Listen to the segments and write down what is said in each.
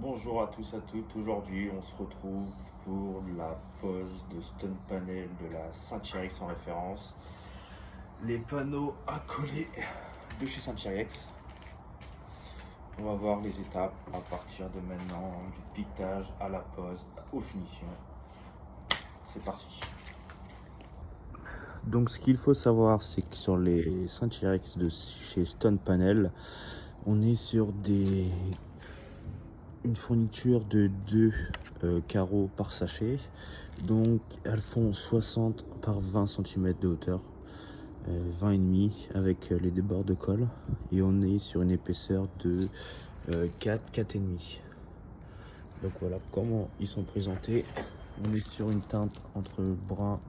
Bonjour à tous, à toutes. Aujourd'hui, on se retrouve pour la pose de stun panel de la Saint-Thierry en référence. Les panneaux à coller de chez Saint-Thierry. On va voir les étapes à partir de maintenant, du piquetage à la pose, aux finitions. C'est parti. Donc ce qu'il faut savoir, c'est que sur les Saint-Thierry de chez Stun Panel, on est sur une fourniture de 2 carreaux par sachet. Donc elles font 60 par 20 cm de hauteur, 20,5 avec les débords de colle. Et on est sur une épaisseur de 4,5. Donc voilà comment ils sont présentés. On est sur une teinte entre brun,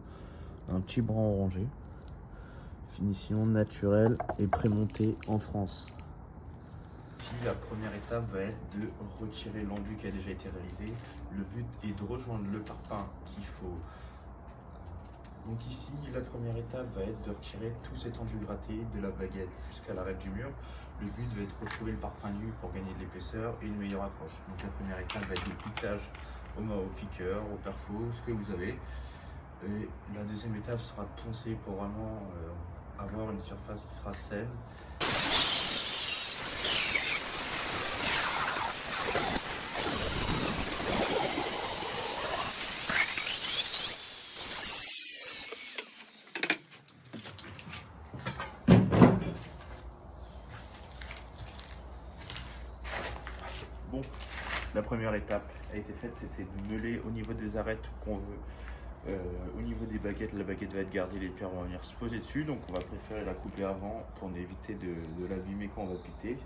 un petit brun orangé. Finition naturelle et prémontée en France. Ici, la première étape va être de retirer l'enduit qui a déjà été réalisé. Le but est de rejoindre le parpaing qu'il faut. Donc ici, la première étape va être de retirer tout cet enduit gratté de la baguette jusqu'à l'arête du mur. Le but va être de retrouver le parpaing nu pour gagner de l'épaisseur et une meilleure accroche. Donc la première étape va être le piquetage au piqueur, au perfo, ce que vous avez. Et la deuxième étape sera de poncer pour vraiment avoir une surface qui sera saine. Bon, la première étape a été faite, c'était de meuler au niveau des arêtes qu'on veut. Au niveau des baguettes, la baguette va être gardée, les pierres vont venir se poser dessus, donc on va préférer la couper avant pour éviter de l'abîmer quand on va piquer.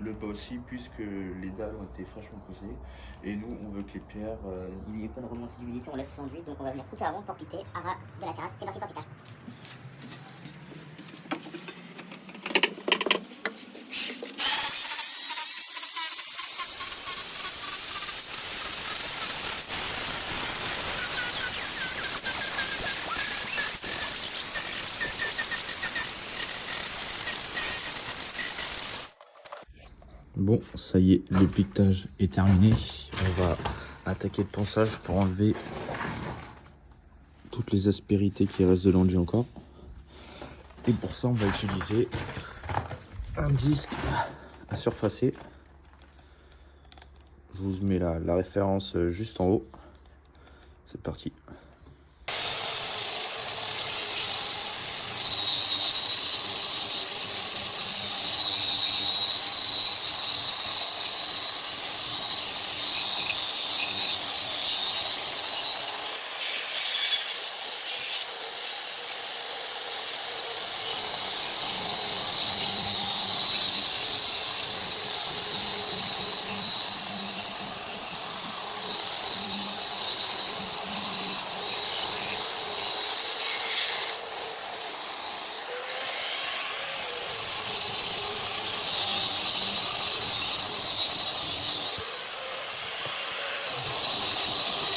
Le bas aussi, puisque les dalles ont été fraîchement posées, et nous on veut que les pierres... Il n'y a pas de remontée d'humidité, on laisse l'enduit, donc on va venir couper avant pour piquer à ras de la terrasse. C'est parti pour le piquage. Bon, ça y est, le piquetage est terminé. On va attaquer le ponçage pour enlever toutes les aspérités qui restent de l'enduit encore. Et pour ça, on va utiliser un disque à surfacer. Je vous mets la référence juste en haut. C'est parti.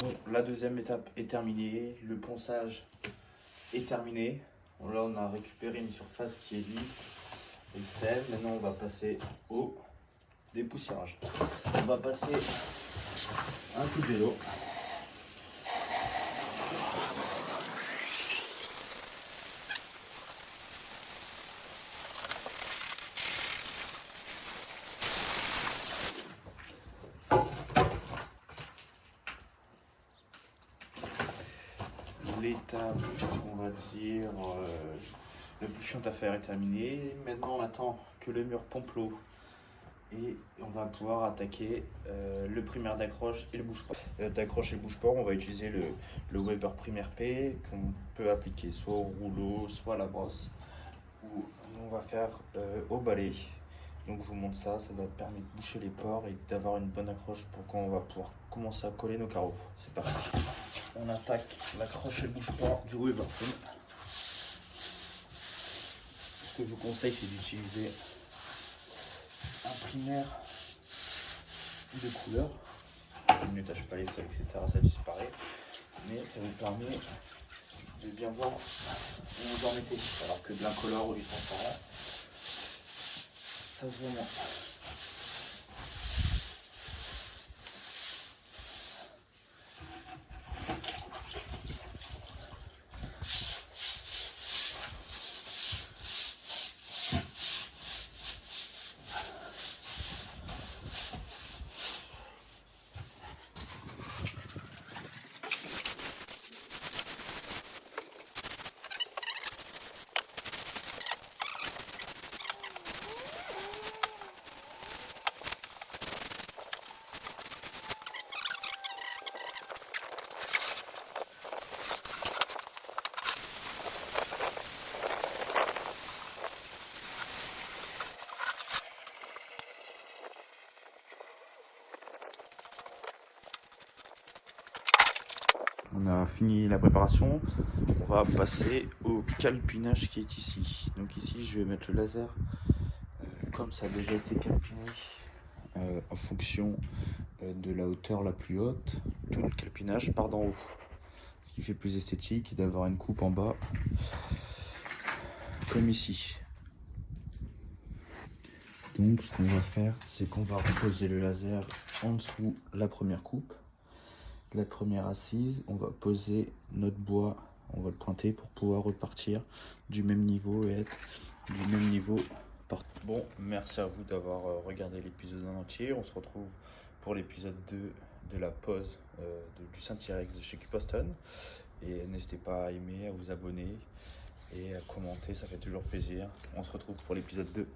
Bon, la deuxième étape est terminée, le ponçage est terminé. Bon, là on a récupéré une surface qui est lisse et saine. Maintenant on va passer au dépoussiérage. On va passer un coup de vélo. L'étape, on va dire, le plus chiant à faire est terminée. Maintenant on attend que le mur pompe l'eau et on va pouvoir attaquer le primaire d'accroche et le bouge-port. D'accroche et bouge-port, on va utiliser le Weber Primaire P qu'on peut appliquer soit au rouleau, soit à la brosse, ou on va faire au balai. Donc je vous montre ça, ça va permettre de boucher les pores et d'avoir une bonne accroche pour quand on va pouvoir commencer à coller nos carreaux. C'est parti. On attaque l'accroche et le bouge-port du Weber Prime. Ce que je vous conseille, c'est d'utiliser un primaire de couleur. Ne tâche pas les sols, etc. Ça disparaît. Mais ça vous permet de bien voir où vous en mettez. Alors que de l'incolore ou du transparent, ça se voit moins. on a fini la préparation. On va passer au calpinage qui est ici. Donc ici, je vais mettre le laser comme ça a déjà été calpiné en fonction de la hauteur la plus haute. Tout le calpinage part d'en haut. Ce qui fait plus esthétique et d'avoir une coupe en bas comme ici. Donc ce qu'on va faire, c'est qu'on va reposer le laser en dessous la première coupe, la première assise. On va poser notre bois, on va le pointer pour pouvoir repartir du même niveau et être du même niveau. Bon, merci à vous d'avoir regardé l'épisode en entier. On se retrouve pour l'épisode 2 de la pause du Saint-Irex de chez Cupaston. Et n'hésitez pas à aimer, à vous abonner et à commenter, ça fait toujours plaisir. On se retrouve pour l'épisode 2.